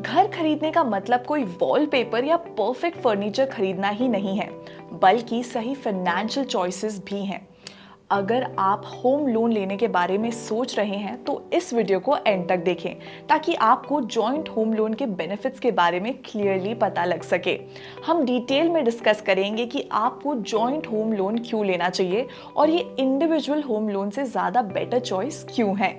घर खरीदने का मतलब कोई वॉलपेपर या परफेक्ट फर्नीचर खरीदना ही नहीं है, बल्कि सही फाइनेंशियल चॉइसेस भी हैं। अगर आप होम लोन लेने के बारे में सोच रहे हैं तो इस वीडियो को एंड तक देखें ताकि आपको जॉइंट होम लोन के बेनिफिट्स के बारे में क्लियरली पता लग सके। हम डिटेल में डिस्कस करेंगे कि आपको जॉइंट होम लोन क्यों लेना चाहिए और ये इंडिविजुअल होम लोन से ज़्यादा बेटर चॉइस क्यों है।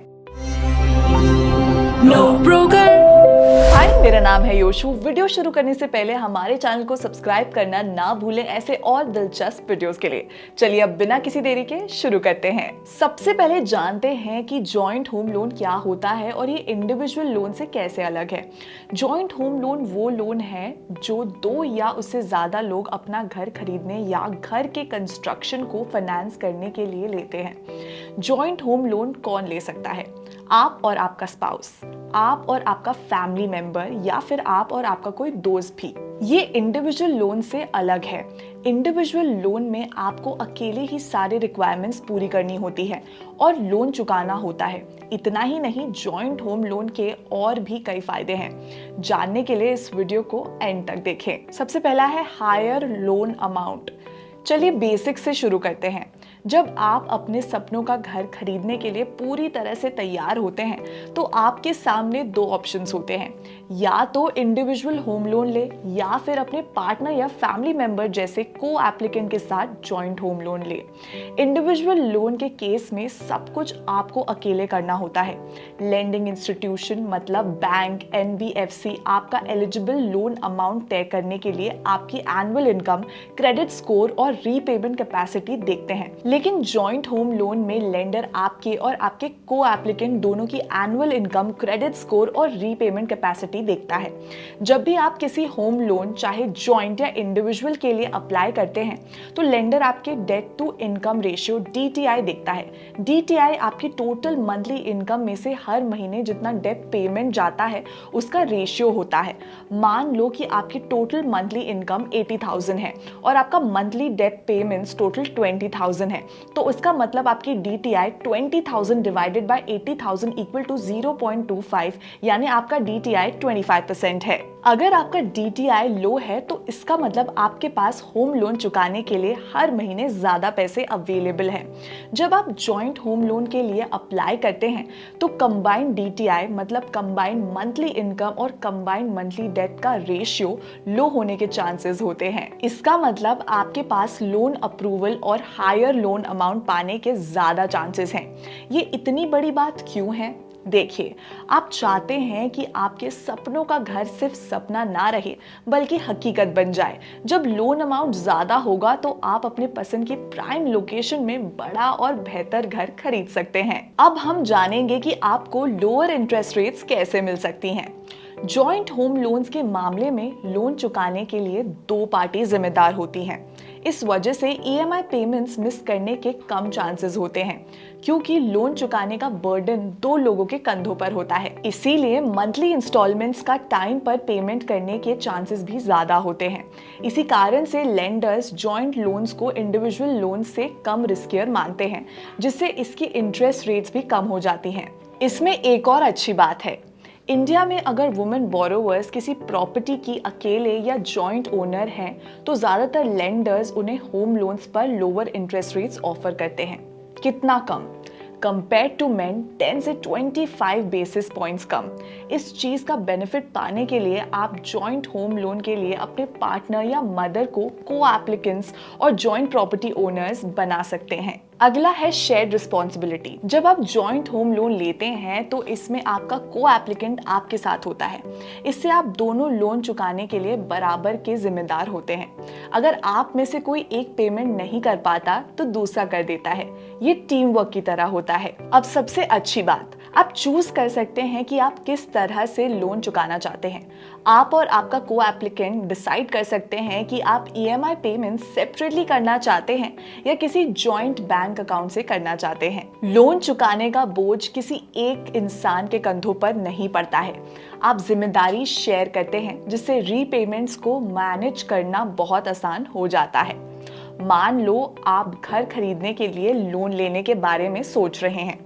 हाय, मेरा नाम है योशु। वीडियो शुरू करने से पहले हमारे चैनल को सब्सक्राइब करना ना भूलें ऐसे और दिलचस्प वीडियोस के लिए। चलिए अब बिना किसी देरी के शुरू करते हैं। सबसे पहले जानते हैं कि जॉइंट होम लोन क्या होता है और ये इंडिविजुअल लोन से कैसे अलग है। जॉइंट होम लोन वो लोन है जो दो या उससे ज्यादा लोग अपना घर खरीदने या घर के कंस्ट्रक्शन को फाइनेंस करने के लिए लेते हैं। जॉइंट होम लोन कौन ले सकता है? आप और आपका स्पाउस, आप और आपका फैमिली मेंबर या फिर आप और आपका कोई दोस्त भी। ये इंडिविजुअल लोन से अलग है। इंडिविजुअल लोन में आपको अकेले ही सारे रिक्वायरमेंट्स पूरी करनी होती है और लोन चुकाना होता है। इतना ही नहीं, जॉइंट होम लोन के और भी कई फायदे हैं। जानने के लिए इस वीडियो को एंड तक देखें। सबसे पहला है हायर लोन अमाउंट। चलिए बेसिक से शुरू करते हैं। जब आप अपने सपनों का घर खरीदने के लिए पूरी तरह से तैयार होते हैं तो आपके सामने दो ऑप्शंस होते हैं, या तो इंडिविजुअल होम लोन ले या फिर अपने पार्टनर या फैमिली मेंबर जैसे को एप्लीकेंट के साथ जॉइंट होम लोन ले। इंडिविजुअल लोन के केस में सब कुछ आपको अकेले करना होता है। लेंडिंग इंस्टीट्यूशन मतलब बैंक, एनबीएफसी आपका एलिजिबल लोन अमाउंट तय करने के लिए आपकी एनुअल इनकम, क्रेडिट स्कोर और रीपेमेंट कैपेसिटी देखते हैं। लेकिन जॉइंट होम लोन में लेंडर आपके और आपके को एप्लीकेंट दोनों की एनुअल इनकम, क्रेडिट स्कोर और रीपेमेंट कैपेसिटी देखता है। जब भी आप किसी होम लोन चाहे जॉइंट या इंडिविजुअल के लिए अप्लाई करते हैं तो लेंडर आपके debt to income ratio DTI देखता है। DTI आपकी टोटल मंथली इनकम में से हर महीने जितना डेट पेमेंट जाता है उसका रेशियो होता है। मान लो कि आपकी टोटल मंथली इनकम 80,000 है और आपका मंथली डेट पेमेंट्स टोटल 20,000 है, तो उसका मतलब आपकी DTI 20,000 divided by 80,000 equal to 0.25, यानी आपका DTI 25% है। अगर आपका DTI लो है तो इसका मतलब आपके पास होम लोन चुकाने के लिए हर महीने ज्यादा पैसे अवेलेबल हैं। जब आप जॉइंट होम लोन के लिए अप्लाई करते हैं तो कंबाइंड DTI मतलब कंबाइंड मंथली इनकम और कंबाइंड मंथली डेट का रेशियो लो होने के चांसेस होते हैं। इसका मतलब आपके पास लोन अप्रूवल और हायर लोन अमाउंट पाने के ज्यादा चांसेस हैं। ये इतनी बड़ी बात क्यों है? देखिए, आप चाहते हैं कि आपके सपनों का घर सिर्फ सपना ना रहे बल्कि हकीकत बन जाए। जब लोन अमाउंट ज्यादा होगा तो आप अपने पसंद की प्राइम लोकेशन में बड़ा और बेहतर घर खरीद सकते हैं। अब हम जानेंगे कि आपको लोअर इंटरेस्ट रेट्स कैसे मिल सकती हैं। जॉइंट होम लोन्स के मामले में लोन चुकाने के लिए दो पार्टी जिम्मेदार होती हैं। इस वजह से EMI पेमेंट्स मिस करने के कम चांसेस होते हैं, क्योंकि लोन चुकाने का बर्डन दो लोगों के कंधों पर होता है। इसीलिए मंथली इंस्टॉलमेंट्स का टाइम पर पेमेंट करने के चांसेस भी ज्यादा होते हैं। इसी कारण से लेंडर्स जॉइंट लोन्स को इंडिविजुअल लोन से कम रिस्कियर मानते हैं, जिससे इसकी इंटरेस्ट रेट्स भी कम हो जाती हैं। इसमें एक और अच्छी बात है, इंडिया में अगर वुमेन बोरोवर्स किसी प्रॉपर्टी की अकेले या जॉइंट ओनर हैं तो ज़्यादातर लेंडर्स उन्हें होम लोन्स पर लोअर इंटरेस्ट रेट्स ऑफर करते हैं। कितना कम? कंपेयर टू मेन 10 से 25 बेसिस पॉइंट्स कम। इस चीज का बेनिफिट पाने के लिए आप जॉइंट होम लोन के लिए अपने पार्टनर या मदर को को एप्लीकेंट्स और जॉइंट प्रॉपर्टी ओनर्स बना सकते हैं। अगला है शेयर्ड रिस्पॉन्सिबिलिटी। जब आप जॉइंट होम लोन लेते हैं तो इसमें आपका को एप्लीकेंट आपके साथ होता है। इससे आप दोनों लोन चुकाने के लिए बराबर के जिम्मेदार होते हैं। अगर आप में से कोई एक पेमेंट नहीं कर पाता तो दूसरा कर देता है। ये टीम वर्क की तरह होता है। अब सबसे अच्छी बात, आप चूज कर सकते हैं कि आप किस तरह से लोन चुकाना चाहते हैं। आप और आपका को एप्लीकेंट डिसाइड कर सकते हैं कि आप EMI पेमेंट सेपरेटली करना चाहते हैं या किसी जॉइंट बैंक अकाउंट से करना चाहते हैं। लोन चुकाने का बोझ किसी एक इंसान के कंधों पर नहीं पड़ता है। आप जिम्मेदारी शेयर करते हैं, जिससे रीपेमेंट्स को मैनेज करना बहुत आसान हो जाता है। मान लो आप घर खरीदने के लिए लोन लेने के बारे में सोच रहे हैं।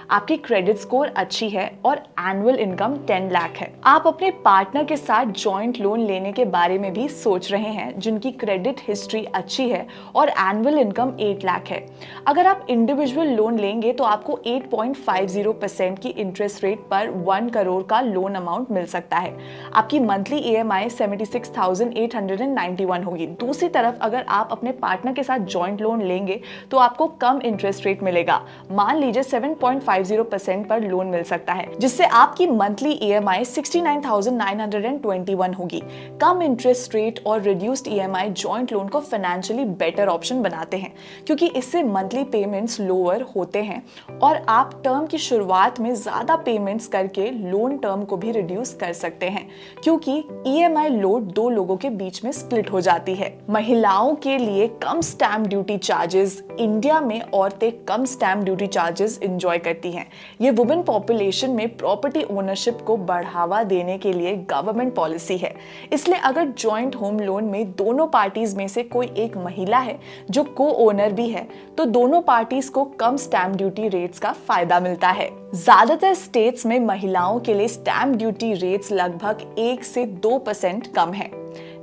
आपकी क्रेडिट स्कोर अच्छी है और एनुअल इनकम 10 लाख है। आप अपने पार्टनर के साथ जॉइंट लोन लेने के बारे में भी सोच रहे हैं जिनकी क्रेडिट हिस्ट्री अच्छी है और एनुअल इनकम 8 लाख है। अगर आप इंडिविजुअल लोन लेंगे तो आपको 8.50% की इंटरेस्ट रेट पर 1 करोड़ का लोन अमाउंट मिल सकता है। आपकी मंथली EMI 76,891 होगी। दूसरी तरफ अगर आप अपने पार्टनर के साथ जॉइंट लोन लेंगे तो आपको कम इंटरेस्ट रेट मिलेगा। मान लीजिए 7.50% पर लोन मिल सकता है, जिससे आपकी मंथली EMI 69,921 होगी। कम इंटरेस्ट रेट और रिड्यूस्ड EMI जॉइंट लोन को फाइनेंशियली बेटर ऑप्शन बनाते हैं, क्योंकि इससे मंथली पेमेंट्स लोअर होते हैं और आप टर्म की शुरुआत में ज्यादा पेमेंट्स करके लोन टर्म को भी रिड्यूस कर सकते हैं, क्योंकि EMI लोड दो लोगों के बीच में स्प्लिट हो जाती है। महिलाओं के लिए कम स्टैम्प ड्यूटी चार्जेस। इंडिया में औरतें कम स्टैम्प ड्यूटी चार्जेस एंजॉय करती हैं। ये वुमेन पॉपुलेशन में प्रॉपर्टी ओनरशिप को बढ़ावा देने के लिए गवर्नमेंट पॉलिसी है। इसलिए अगर जॉइंट होम लोन में दोनों पार्टीज में से कोई एक महिला है जो को ओनर भी है, तो दोनों पार्टीज को कम स्टैम्प ड्यूटी रेट्स का फायदा मिलता है। ज्यादातर स्टेट्स में महिलाओं के लिए स्टैम्प ड्यूटी रेट्स लगभग 1 से 2% कम है।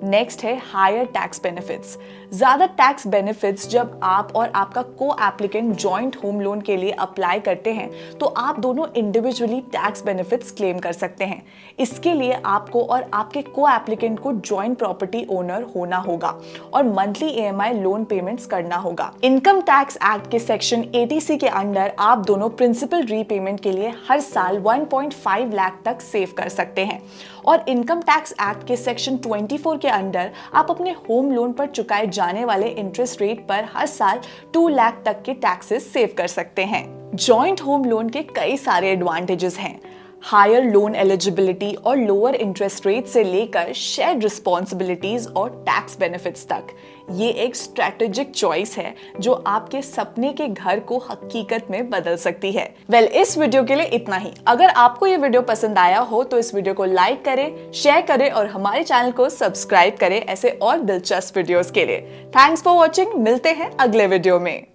नेक्स्ट है हायर टैक्स बेनिफिट्स। ज्यादा टैक्स बेनिफिट्स जब आप और आपका को एप्लीकेंट जॉइंट होम लोन के लिए अप्लाई करते हैं तो आप दोनों इंडिविजुअली टैक्स बेनिफिट्स क्लेम कर सकते हैं। इसके लिए आपको और आपके को एप्लीकेंट को जॉइंट प्रॉपर्टी ओनर होना होगा और मंथली EMI लोन पेमेंट्स करना होगा। इनकम टैक्स एक्ट के सेक्शन 80C के अंडर आप दोनों प्रिंसिपल रीपेमेंट के लिए हर साल 1.5 लाख तक सेव कर सकते हैं और इनकम टैक्स एक्ट के सेक्शन 24 के अंडर आप अपने होम लोन पर चुकाए जाने वाले इंटरेस्ट रेट पर हर साल 2 लाख तक के टैक्सेस सेव कर सकते हैं। जॉइंट होम लोन के कई सारे एडवांटेजेस हैं। हायर लोन एलिजिबिलिटी और लोअर इंटरेस्ट रेट से लेकर शेयर्ड रिस्पॉन्सिबिलिटीज और टैक्स बेनिफिट्स तक, ये एक स्ट्रेटेजिक चॉइस है जो आपके सपने के घर को हकीकत में बदल सकती है। इस वीडियो के लिए इतना ही। अगर आपको ये वीडियो पसंद आया हो तो इस वीडियो को लाइक करें, शेयर करें और हमारे चैनल को सब्सक्राइब करें ऐसे और दिलचस्प वीडियोस के लिए। Thanks for watching. मिलते हैं अगले वीडियो में।